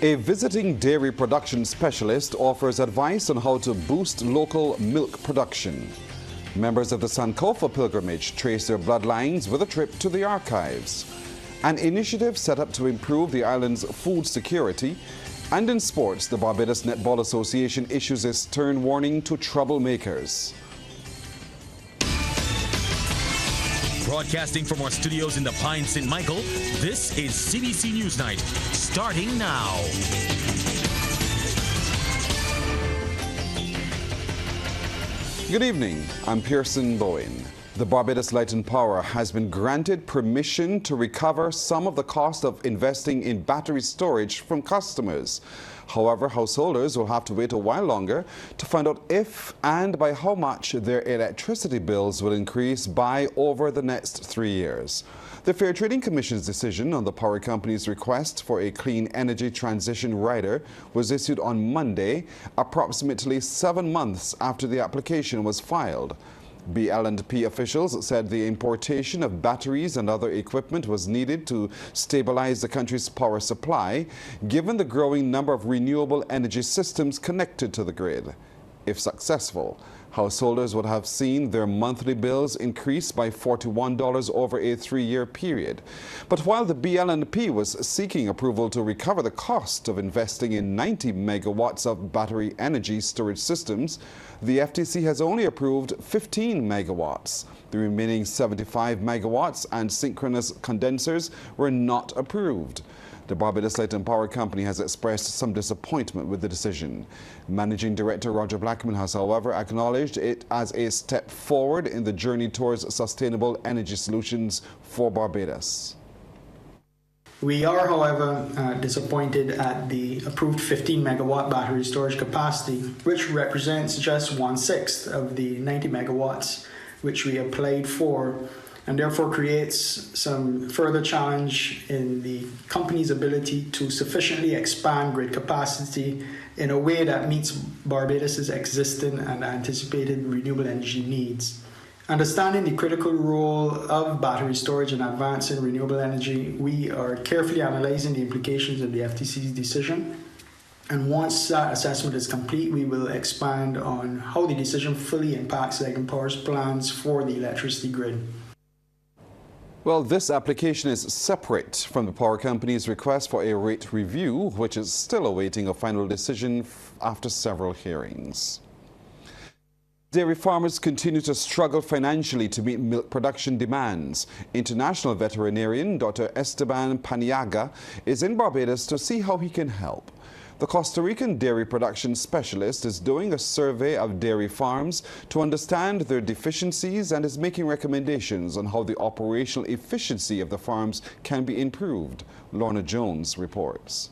A visiting dairy production specialist offers advice on how to boost local milk production. Members of the Sankofa pilgrimage trace their bloodlines with a trip to the archives. An initiative set up to improve the island's food security. And in sports, the Barbados Netball Association issues a stern warning to troublemakers. Broadcasting from our studios in the Pine St. Michael, this is CBC NewsNight, starting now. Good evening, I'm Pearson Bowen. The Barbados Light and Power has been granted permission to recover some of the cost of investing in battery storage from customers. However, householders will have to wait a while longer to find out if and by how much their electricity bills will increase by over the next 3 years. The Fair Trading Commission's decision on the power company's request for a clean energy transition rider was issued on Monday, approximately 7 months after the application was filed. BL&P officials said the importation of batteries and other equipment was needed to stabilize the country's power supply, given the growing number of renewable energy systems connected to the grid. If successful, householders would have seen their monthly bills increase by $41 over a 3-year period. But while the BL&P was seeking approval to recover the cost of investing in 90 megawatts of battery energy storage systems, the FTC has only approved 15 megawatts. The remaining 75 megawatts and synchronous condensers were not approved. The Barbados Light and Power Company has expressed some disappointment with the decision. Managing Director Roger Blackman has, however, acknowledged it as a step forward in the journey towards sustainable energy solutions for Barbados. We are, however, disappointed at the approved 15 megawatt battery storage capacity, which represents just 1/6 of the 90 megawatts which we applied for, and therefore creates some further challenge in the company's ability to sufficiently expand grid capacity in a way that meets Barbados's existing and anticipated renewable energy needs. Understanding the critical role of battery storage in advancing renewable energy, we are carefully analyzing the implications of the FTC's decision. And once that assessment is complete, we will expand on how the decision fully impacts Light and Power's plans for the electricity grid. Well, this application is separate from the power company's request for a rate review, which is still awaiting a final decision after several hearings. Dairy farmers continue to struggle financially to meet milk production demands. International veterinarian Dr. Esteban Paniagua is in Barbados to see how he can help. The Costa Rican dairy production specialist is doing a survey of dairy farms to understand their deficiencies and is making recommendations on how the operational efficiency of the farms can be improved. Lorna Jones reports.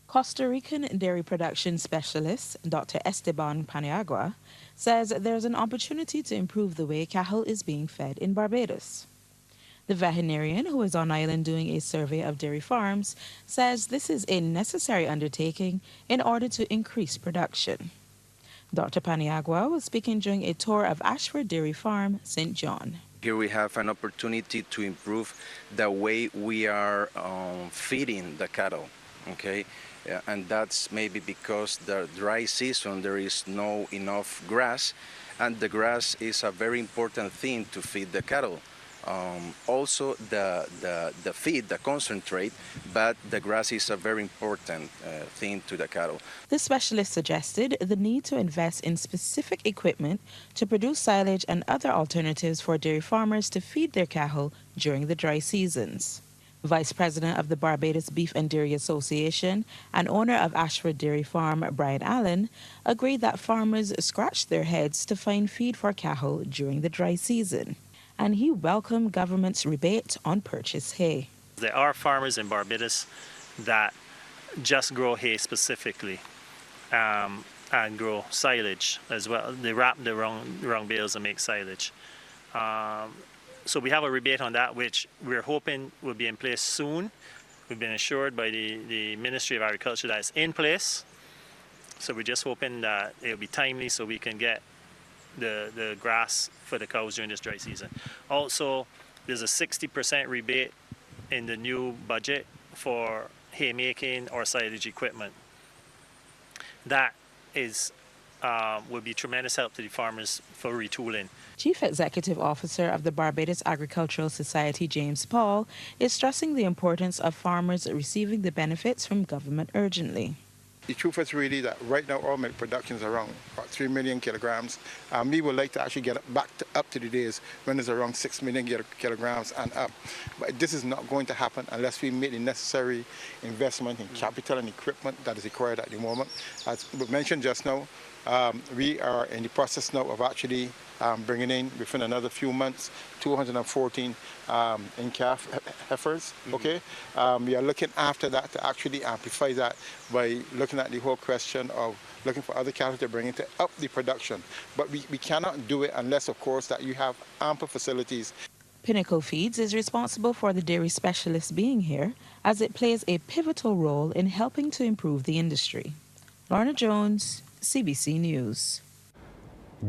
Costa Rican dairy production specialist Dr. Esteban Paniagua says there's an opportunity to improve the way cattle is being fed in Barbados. The veterinarian, who is on island doing a survey of dairy farms, says this is a necessary undertaking in order to increase production. Dr. Paniagua was speaking during a tour of Ashford Dairy Farm, St. John. Here we have an opportunity to improve the way we are feeding the cattle, okay? And that's maybe because the dry season there is no enough grass, and the grass is a very important thing to feed the cattle. Also the feed, the concentrate, but the grass is a very important thing to the cattle. The specialist suggested the need to invest in specific equipment to produce silage and other alternatives for dairy farmers to feed their cattle during the dry seasons. Vice President of the Barbados Beef and Dairy Association and owner of Ashford Dairy Farm, Brian Allen, agreed that farmers scratched their heads to find feed for cattle during the dry season. And he welcomed government's rebate on purchased hay. There are farmers in Barbados that just grow hay specifically and grow silage as well. They wrap the wrong bales and make silage. So we have a rebate on that, which we're hoping will be in place soon. We've been assured by the Ministry of Agriculture that it's in place. So we're just hoping that it'll be timely so we can get the grass for the cows during this dry season. Also, there's a 60% rebate in the new budget for haymaking or silage equipment. That is would be tremendous help to the farmers for retooling. Chief Executive Officer of the Barbados Agricultural Society, James Paul, is stressing the importance of farmers receiving the benefits from government urgently. The truth is really that right now our milk production is around about 3 million kilograms. We would like to actually get it back up to the days when it's around 6 million kilograms and up. But this is not going to happen unless we make the necessary investment in capital and equipment that is required at the moment. As we mentioned just now, we are in the process now of actually bringing in, within another few months, 214 in-calf heifers. Okay, we are looking after that to actually amplify that by looking at the whole question of looking for other cattle to bring in to up the production. But we cannot do it unless, of course, that you have ample facilities. Pinnacle Feeds is responsible for the dairy specialists being here, as it plays a pivotal role in helping to improve the industry. Lorna Jones, CBC News.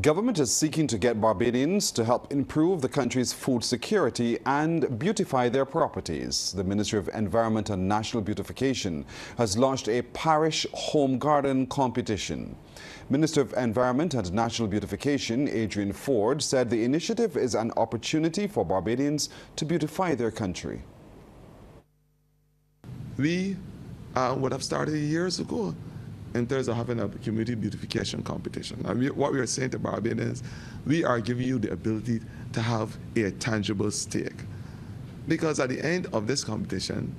Government is seeking to get Barbadians to help improve the country's food security and beautify their properties. The Ministry of Environment and National Beautification has launched a parish home garden competition. Minister of Environment and National Beautification, Adrian Ford, said the initiative is an opportunity for Barbadians to beautify their country. We would have started years ago in terms of having a community beautification competition. And what we are saying to Barbadians, we are giving you the ability to have a tangible stake. Because at the end of this competition,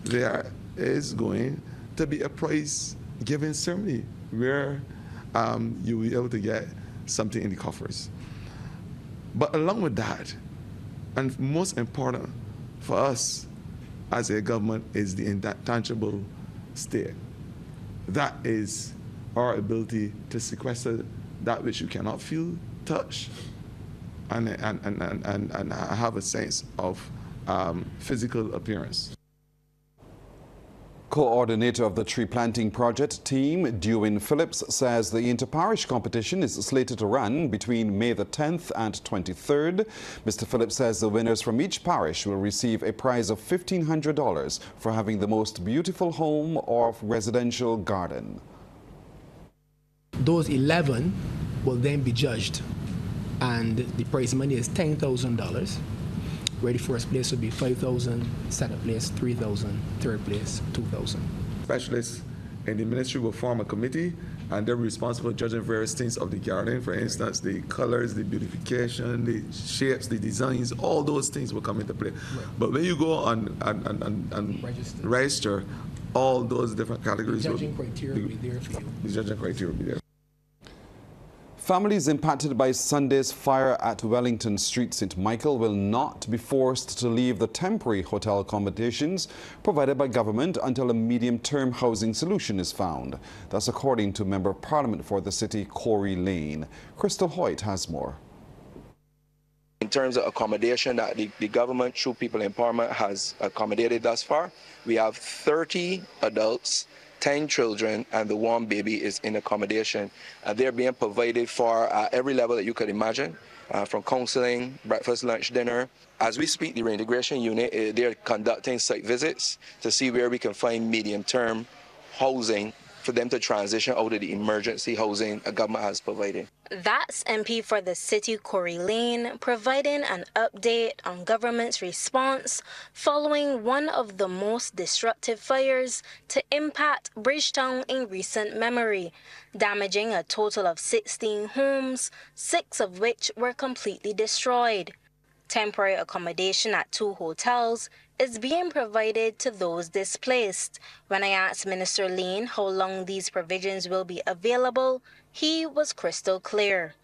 there is going to be a prize-giving ceremony where you will be able to get something in the coffers. But along with that, and most important for us as a government, is the intangible stake. That is our ability to sequester that which you cannot feel, touch, and have a sense of physical appearance. Coordinator of the tree planting project team, Dewin Phillips, says the inter-parish competition is slated to run between May the 10th and 23rd. Mr. Phillips says the winners from each parish will receive a prize of $1,500 for having the most beautiful home or residential garden. Those 11 will then be judged, and the prize money is $10,000. Where the first place would be $5,000, second place $3,000, third place $2,000. Specialists in the ministry will form a committee, and they're responsible for judging various things of the garden. For instance, the colors, the beautification, the shapes, the designs, all those things will come into play. Right. But when you go on and register, all those different categories, the judging criteria will be there for you. The judging criteria will be there. Families impacted by Sunday's fire at Wellington Street, St. Michael, will not be forced to leave the temporary hotel accommodations provided by government until a medium-term housing solution is found. That's according to Member of Parliament for the city, Corey Lane. Crystal Hoyt has more. In terms of accommodation that the government, through People Empowerment, has accommodated thus far, we have 30 adults, 10 children, and the one baby is in accommodation. They're being provided for every level that you could imagine, from counseling, breakfast, lunch, dinner. As we speak, the reintegration unit, they're conducting site visits to see where we can find medium-term housing for them to transition out of the emergency housing a government has provided. That's MP for the city, Corey Lane, providing an update on government's response following one of the most destructive fires to impact Bridgetown in recent memory, damaging a total of 16 homes, 6 of which were completely destroyed. Temporary accommodation at 2 hotels is being provided to those displaced. When I asked Minister Lane how long these provisions will be available, he was crystal clear.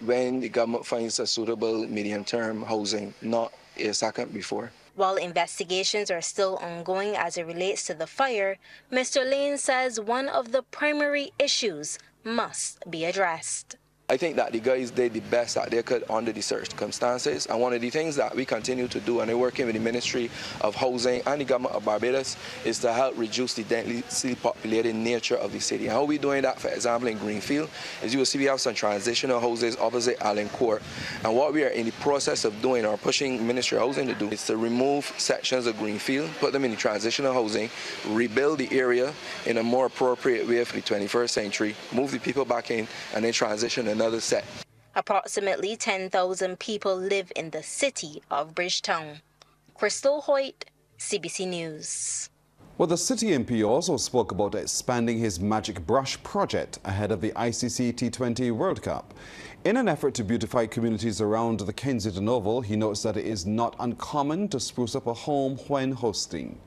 When the government finds a suitable medium-term housing, not a second before. While investigations are still ongoing as it relates to the fire, Mr. Lane says one of the primary issues must be addressed. I think that the guys did the best that they could under the circumstances, and one of the things that we continue to do, and we're working with the Ministry of Housing and the government of Barbados, is to help reduce the densely populated nature of the city. And how we're doing that, for example, in Greenfield, is you will see we have some transitional houses opposite Allen Court, and what we are in the process of doing, or pushing Ministry of Housing to do, is to remove sections of Greenfield, put them in the transitional housing, rebuild the area in a more appropriate way for the 21st century, move the people back in, and then transition another set. Approximately 10,000 people live in the city of Bridgetown. Crystal Hoyt, CBC News. Well, the city MP also spoke about expanding his Magic Brush project ahead of the ICC T20 World Cup. In an effort to beautify communities around the Kensington Oval, he notes that it is not uncommon to spruce up a home when hosting.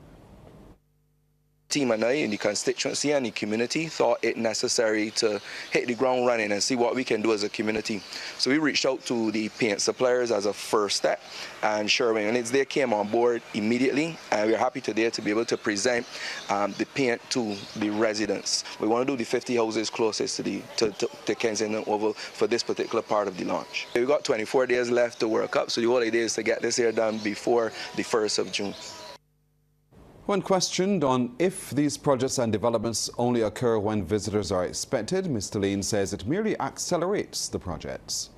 Team and I in the constituency and the community thought it necessary to hit the ground running and see what we can do as a community. So we reached out to the paint suppliers as a first step, and Sherwin and they came on board immediately, and we're happy today to be able to present the paint to the residents. We want to do the 50 houses closest to the Kensington Oval for this particular part of the launch. We've got 24 days left to work up, so the whole idea is to get this here done before the 1st of June. When questioned on if these projects and developments only occur when visitors are expected, Mr. Lane says it merely accelerates the projects.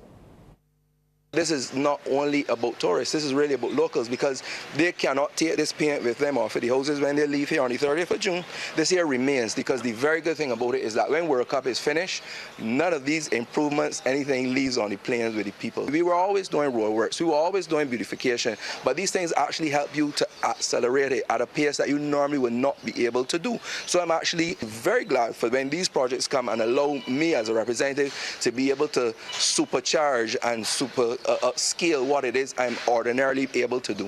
This is not only about tourists, this is really about locals, because they cannot take this paint with them off of the houses when they leave here on the 30th of June. This here remains, because the very good thing about it is that when World Cup is finished, none of these improvements, anything leaves on the plains with the people. We were always doing roadworks, we were always doing beautification, but these things actually help you to accelerate it at a pace that you normally would not be able to do. So I'm actually very glad for when these projects come and allow me as a representative to be able to supercharge and scale what it is I'm ordinarily able to do.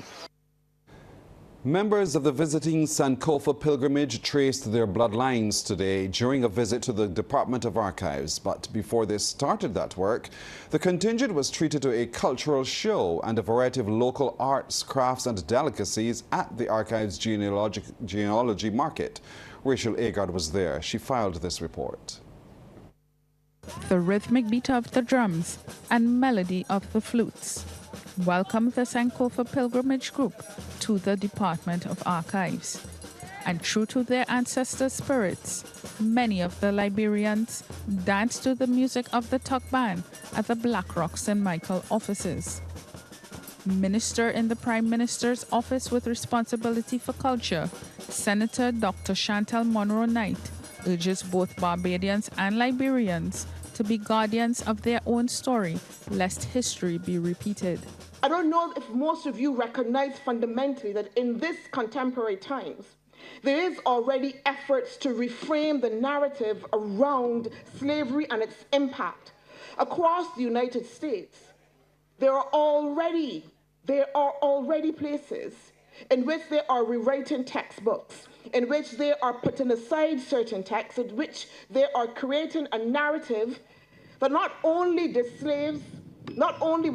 Members of the visiting Sankofa pilgrimage traced their bloodlines today during a visit to the Department of Archives. But before they started that work, the contingent was treated to a cultural show and a variety of local arts, crafts and delicacies at the Archives Genealogy Market. Rachel Agard was there. She filed this report. The rhythmic beat of the drums and melody of the flutes welcomed the Sankofa pilgrimage group to the Department of Archives. And true to their ancestor spirits, many of the Liberians danced to the music of the Tuck Band at the Blackrock St. Michael offices. Minister in the Prime Minister's Office with responsibility for culture, Senator Dr. Chantal Monroe-Knight urges both Barbadians and Liberians to be guardians of their own story, lest history be repeated. I don't know if most of you recognize fundamentally that in this contemporary times, there is already efforts to reframe the narrative around slavery and its impact. Across the United States, there are already places in which they are rewriting textbooks, in which they are putting aside certain texts, in which they are creating a narrative that not only were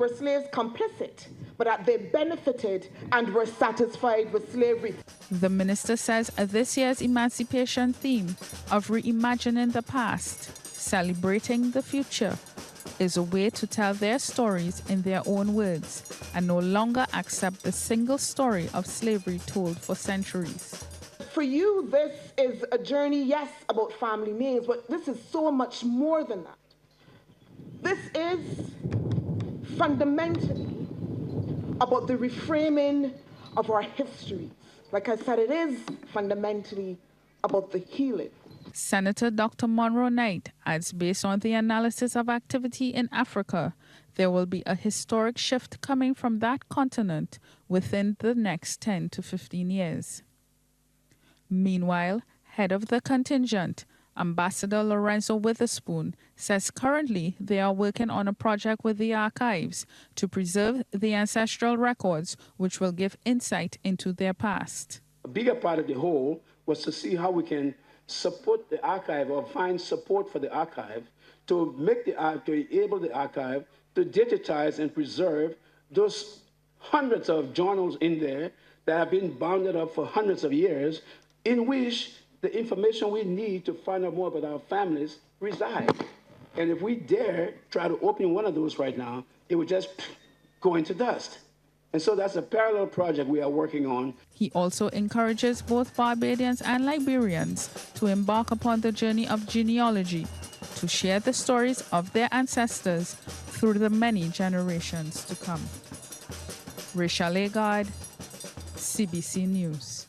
slaves complicit, but that they benefited and were satisfied with slavery. The minister says this year's emancipation theme of reimagining the past, celebrating the future, is a way to tell their stories in their own words and no longer accept the single story of slavery told for centuries. For you, this is a journey, yes, about family names, but this is so much more than that. This is fundamentally about the reframing of our histories. Like I said, it is fundamentally about the healing. Senator Dr. Monroe-Knight adds, based on the analysis of activity in Africa, there will be a historic shift coming from that continent within the next 10 to 15 years. Meanwhile, head of the contingent, Ambassador Lorenzo Witherspoon, says currently they are working on a project with the archives to preserve the ancestral records, which will give insight into their past. A bigger part of the whole was to see how we can support the archive or find support for the archive to enable the archive to digitize and preserve those hundreds of journals in there that have been bounded up for hundreds of years, in which the information we need to find out more about our families reside. And if we dare try to open one of those right now, it would just go into dust. And so that's a parallel project we are working on. He also encourages both Barbadians and Liberians to embark upon the journey of genealogy, to share the stories of their ancestors through the many generations to come. Rachel Agard, CBC News.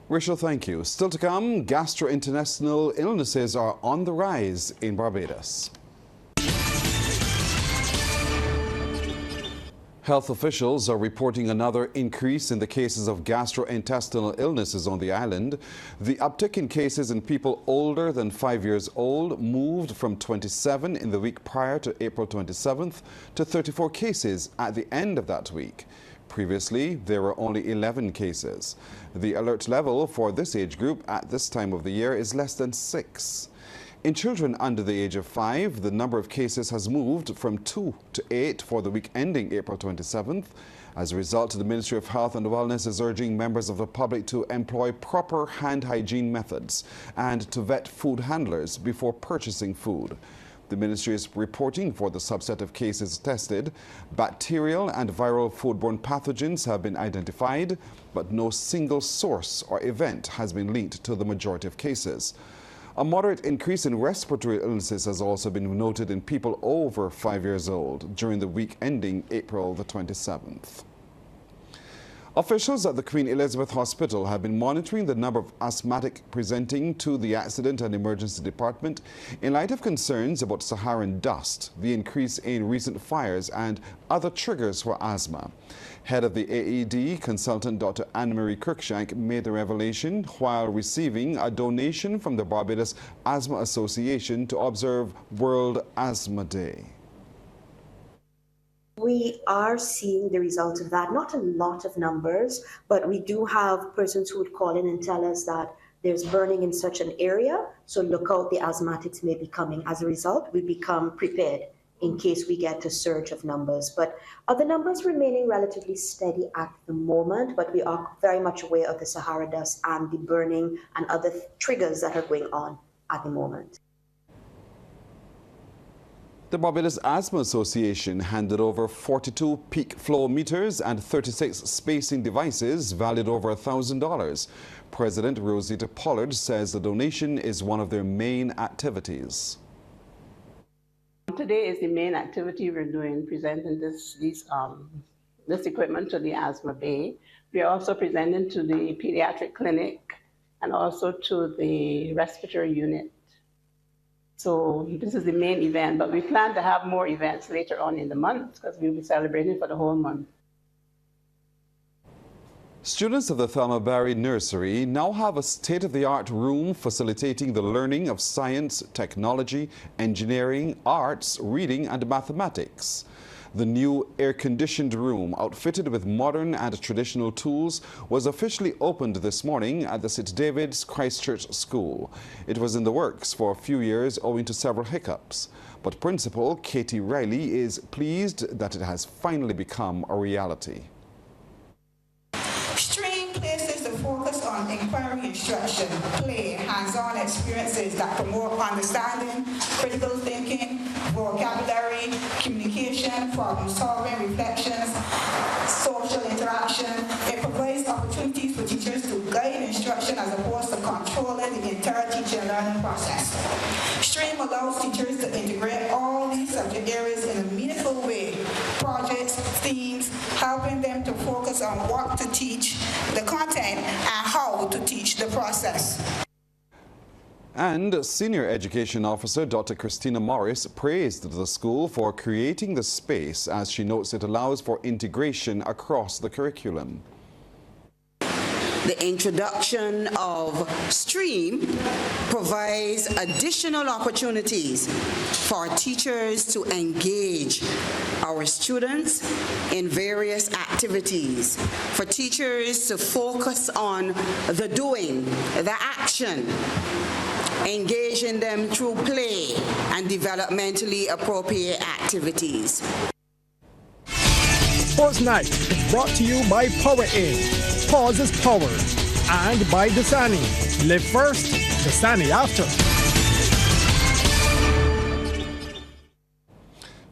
Rachel, thank you. Still to come, gastrointestinal illnesses are on the rise in Barbados. Health officials are reporting another increase in the cases of gastrointestinal illnesses on the island. The uptick in cases in people older than 5 years old moved from 27 in the week prior to April 27th to 34 cases at the end of that week. Previously, there were only 11 cases. The alert level for this age group at this time of the year is less than 6. In children under the age of 5, the number of cases has moved from 2 to 8 for the week ending April 27th. As a result, the Ministry of Health and Wellness is urging members of the public to employ proper hand hygiene methods and to vet food handlers before purchasing food. The ministry is reporting for the subset of cases tested. Bacterial and viral foodborne pathogens have been identified, but no single source or event has been linked to the majority of cases. A moderate increase in respiratory illnesses has also been noted in people over 5 years old during the week ending April the 27th. Officials at the Queen Elizabeth Hospital have been monitoring the number of asthmatic presenting to the Accident and Emergency Department in light of concerns about Saharan dust, the increase in recent fires and other triggers for asthma. Head of the AED, consultant Dr. Anne-Marie Cruikshank, made the revelation while receiving a donation from the Barbados Asthma Association to observe World Asthma Day. We are seeing the result of that. Not a lot of numbers, but we do have persons who would call in and tell us that there's burning in such an area, so look out, the asthmatics may be coming. As a result, we become prepared in case we get a surge of numbers. But other numbers remaining relatively steady at the moment, but we are very much aware of the Sahara dust and the burning and other triggers that are going on at the moment. The Barbados Asthma Association handed over 42 peak flow meters and 36 spacing devices valued over $1,000. President Rosita Pollard says the donation is one of their main activities. Today is the main activity we're doing, presenting this equipment to the Asthma Bay. We are also presenting to the pediatric clinic and also to the respiratory unit. So this is the main event, but we plan to have more events later on in the month because we'll be celebrating for the whole month. Students of the Thelma Barry Nursery now have a state-of-the-art room facilitating the learning of science, technology, engineering, arts, reading and mathematics. The new air-conditioned room, outfitted with modern and traditional tools, was officially opened this morning at the St. David's Christchurch School. It was in the works for a few years owing to several hiccups. But Principal Katie Riley is pleased that it has finally become a reality. Stream places the focus on inquiry instruction, play, hands-on experiences that promote understanding, critical thinking, vocabulary, communication, problem-solving, reflections, social interaction. It provides opportunities for teachers to guide instruction as opposed to controlling the entire teaching learning process. Stream allows teachers to integrate all these subject areas in a meaningful way, projects, themes, helping them to focus on what to teach, the content, and how to teach the process. And Senior Education Officer Dr. Christina Morris praised the school for creating the space, as she notes it allows for integration across the curriculum. The introduction of STREAM provides additional opportunities for teachers to engage our students in various activities, for teachers to focus on the doing, the action, engaging them through play and developmentally appropriate activities. Sports Night is brought to you by Power Aid. Pause is power. And by Dasani. Live first, Dasani after.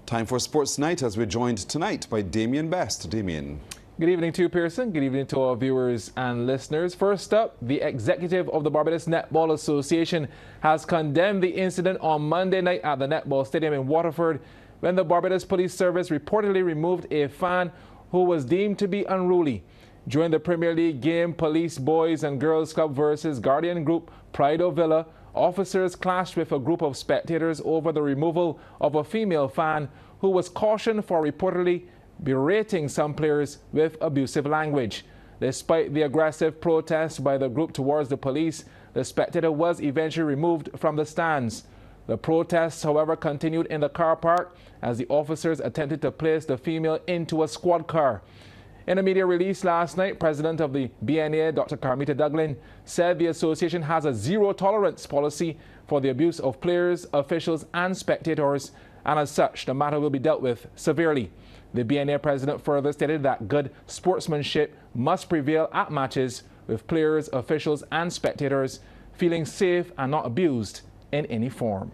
Time for Sports Night as we're joined tonight by Damien Best. Damien. Good evening to you, Pearson. Good evening to our viewers and listeners. First up, the executive of the Barbados Netball Association has condemned the incident on Monday night at the Netball Stadium in Waterford when the Barbados Police Service reportedly removed a fan who was deemed to be unruly. During the Premier League game, Police Boys and Girls Club versus Guardian Group Pride of Villa, officers clashed with a group of spectators over the removal of a female fan who was cautioned for reportedly berating some players with abusive language. Despite the aggressive protest by the group towards the police, the spectator was eventually removed from the stands. The protests, however, continued in the car park as the officers attempted to place the female into a squad car. In a media release last night, President of the BNA, Dr. Carmita Duglin, said the association has a zero-tolerance policy for the abuse of players, officials and spectators, and as such, the matter will be dealt with severely. The BNA president further stated that good sportsmanship must prevail at matches with players, officials and spectators feeling safe and not abused in any form.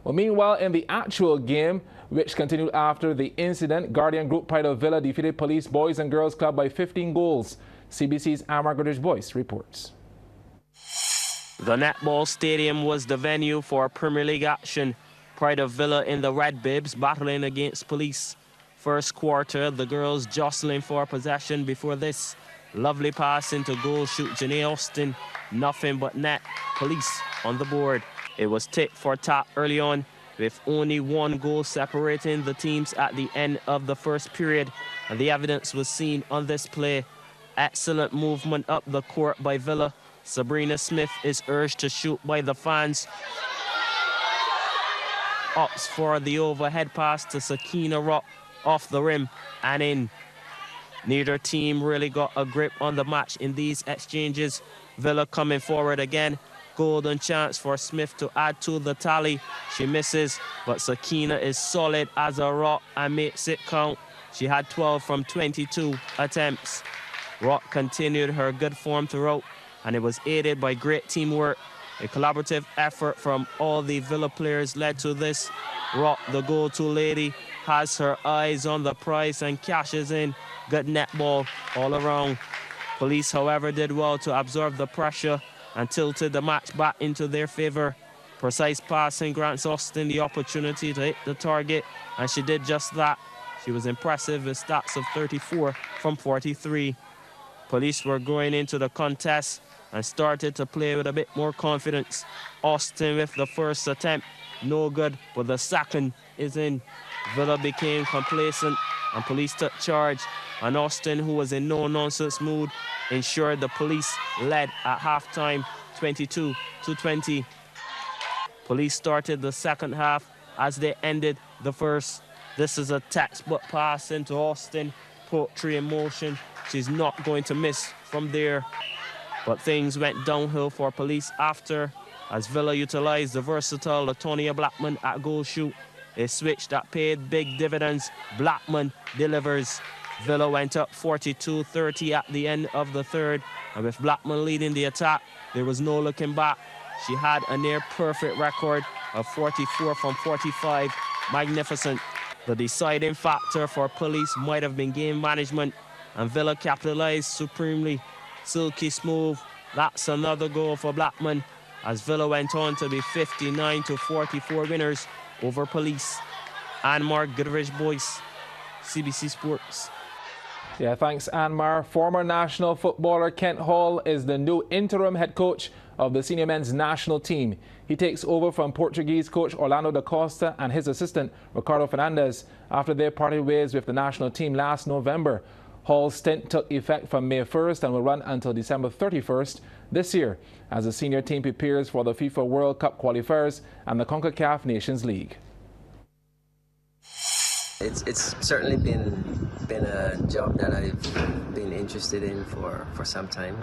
Well, meanwhile, in the actual game, which continued after the incident, Guardian Group Pride of Villa defeated Police Boys and Girls Club by 15 goals. CBC's Amar Goodrich-Boyce reports. The Netball Stadium was the venue for Premier League action. Pride of Villa in the Red Bibs battling against Police. First quarter, the girls jostling for possession before this. Lovely pass into goal shoot Janae Austin. Nothing but net. Police on the board. It was tit for tat early on, with only one goal separating the teams at the end of the first period. And the evidence was seen on this play. Excellent movement up the court by Villa. Sabrina Smith is urged to shoot by the fans. Opts for the overhead pass to Sakina Rock off the rim and in. Neither team really got a grip on the match in these exchanges. Villa coming forward again. Golden chance for Smith to add to the tally. She misses, but Sakina is solid as a rock and makes it count. She had 12 from 22 attempts. Rock continued her good form throughout, and it was aided by great teamwork. A collaborative effort from all the Villa players led to this. Rock, the go-to lady, has her eyes on the prize and cashes in. Good netball all around. Police, however, did well to absorb the pressure and tilted the match back into their favor. Precise passing grants Austin the opportunity to hit the target, and she did just that. She was impressive with stats of 34 from 43. Police were going into the contest and started to play with a bit more confidence. Austin with the first attempt, no good, but the second is in. Villa became complacent and Police took charge, and Austin, who was in no-nonsense mood, ensured the Police led at halftime 22-20. Police started the second half as they ended the first. This is a textbook pass into Austin, poetry in motion. She's not going to miss from there. But things went downhill for Police after, as Villa utilized the versatile Latonia Blackman at goal shoot. A switch that paid big dividends. Blackman delivers. Villa went up 42-30 at the end of the third, and with Blackman leading the attack, there was no looking back. She had a near-perfect record of 44 from 45. Magnificent. The deciding factor for Police might have been game management, and Villa capitalized supremely. Silky smooth. That's another goal for Blackman, as Villa went on to be 59-44 winners over Police. Anmar Goodrich-Boyce, CBC Sports. Yeah, thanks, Anmar. Former national footballer Kent Hall is the new interim head coach of the senior men's national team. He takes over from Portuguese coach Orlando da Costa and his assistant Ricardo Fernandes after they parted ways with the national team last November. Hall's stint took effect from May 1st and will run until December 31st this year as the senior team prepares for the FIFA World Cup qualifiers and the CONCACAF Nations League. It's certainly been a job that I've been interested in for some time.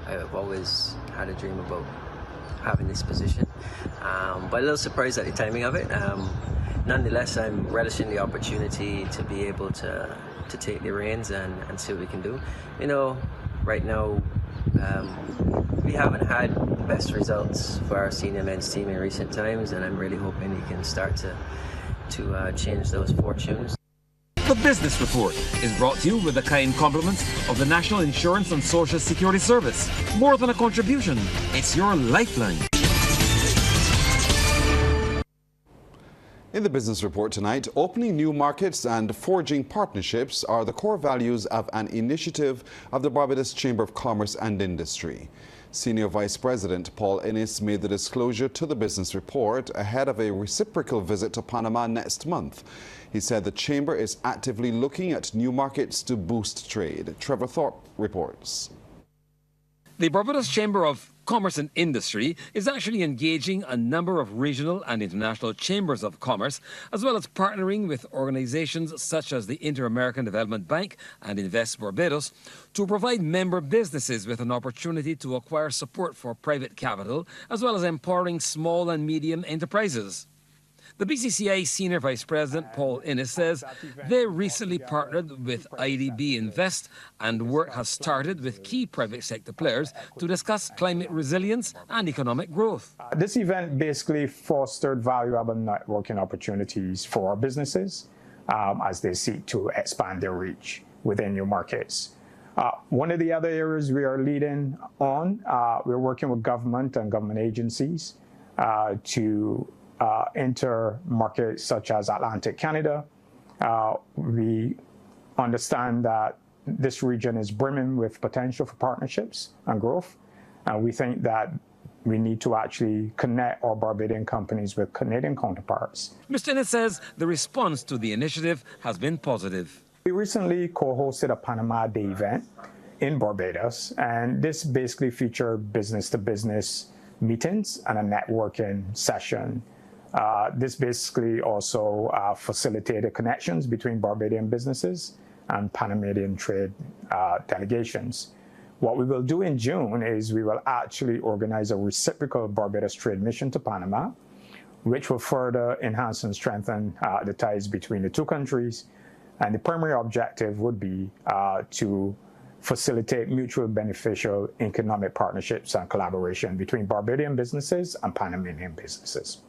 I've always had a dream about having this position, but a little surprised at the timing of it. Nonetheless, I'm relishing the opportunity to be able to take the reins and see what we can do. You know, right now we haven't had the best results for our senior men's team in recent times, and I'm really hoping he can start to to change those fortunes. The Business Report is brought to you with the kind compliments of the National Insurance and Social Security Service. More than a contribution, it's your lifeline. In the Business Report tonight, opening new markets and forging partnerships are the core values of an initiative of the Barbados Chamber of Commerce and Industry. Senior Vice President Paul Innes made the disclosure to the Business Report ahead of a reciprocal visit to Panama next month. He said the Chamber is actively looking at new markets to boost trade. Trevor Thorpe reports. The Barbados Chamber of Commerce and Industry is actually engaging a number of regional and international chambers of commerce, as well as partnering with organizations such as the Inter-American Development Bank and Invest Barbados to provide member businesses with an opportunity to acquire support for private capital, as well as empowering small and medium enterprises. The BCCI Senior Vice President Paul Innes says they recently partnered with IDB Invest and work has started with key private sector players to discuss climate resilience and economic growth. This event basically fostered valuable networking opportunities for our businesses as they seek to expand their reach within new markets. One of the other areas we are leading on, we're working with government and government agencies to enter markets such as Atlantic Canada. We understand that this region is brimming with potential for partnerships and growth, and we think that we need to actually connect our Barbadian companies with Canadian counterparts. Mr. Innes says the response to the initiative has been positive. We recently co-hosted a Panama Day event in Barbados, and this basically featured business-to-business meetings and a networking session. This basically also facilitated connections between Barbadian businesses and Panamanian trade delegations. What we will do in June is we will actually organize a reciprocal Barbados trade mission to Panama, which will further enhance and strengthen the ties between the two countries. And the primary objective would be to facilitate mutual beneficial economic partnerships and collaboration between Barbadian businesses and Panamanian businesses.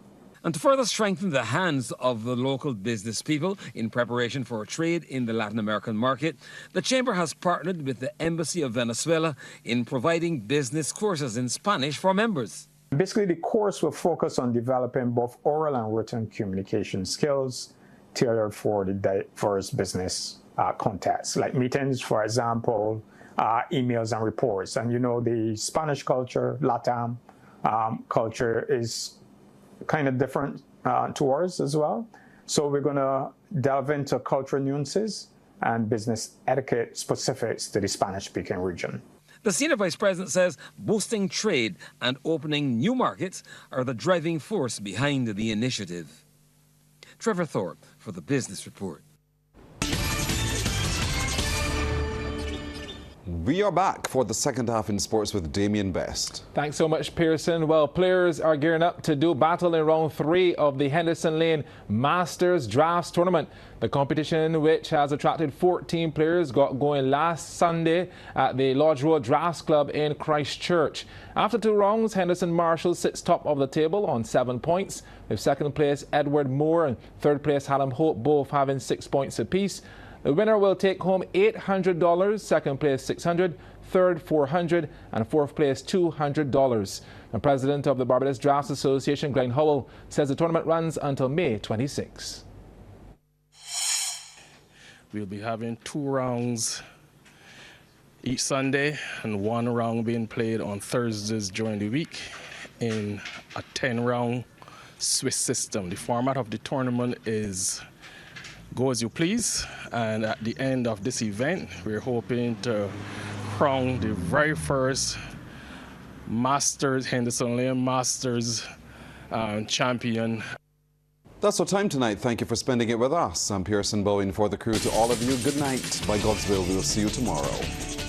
And to further strengthen the hands of the local business people in preparation for trade in the Latin American market, the Chamber has partnered with the Embassy of Venezuela in providing business courses in Spanish for members. Basically, the course will focus on developing both oral and written communication skills tailored for the diverse business context, like meetings, for example, emails and reports. And you know, the Spanish culture, LATAM culture is kind of different to ours as well. So we're going to delve into cultural nuances and business etiquette specifics to the Spanish-speaking region. The Senior Vice President says boosting trade and opening new markets are the driving force behind the initiative. Trevor Thorpe for the Business Report. We are back for the second half in sports with Damien Best. Thanks so much, Pearson. Well, players are gearing up to do battle in round 3 of the Henderson Lane Masters Drafts Tournament. The competition, which has attracted 14 players, got going last Sunday at the Lodge Road Drafts Club in Christchurch. After 2 rounds, Henderson Marshall sits top of the table on 7 points, with second place Edward Moore and third place Hallam Hope both having 6 points apiece. The winner will take home $800, second place $600, third $400, and fourth place $200. The president of the Barbados Drafts Association, Glenn Howell, says the tournament runs until May 26. We'll be having 2 rounds each Sunday and 1 round being played on Thursdays during the week in a 10-round Swiss system. The format of the tournament is go as you please, and at the end of this event we're hoping to crown the very first Masters, Henderson Lane Masters champion. That's our time tonight. Thank you for spending it with us. I'm Pearson Bowen for the crew. To all of you, good night. By God's will, we'll see you tomorrow.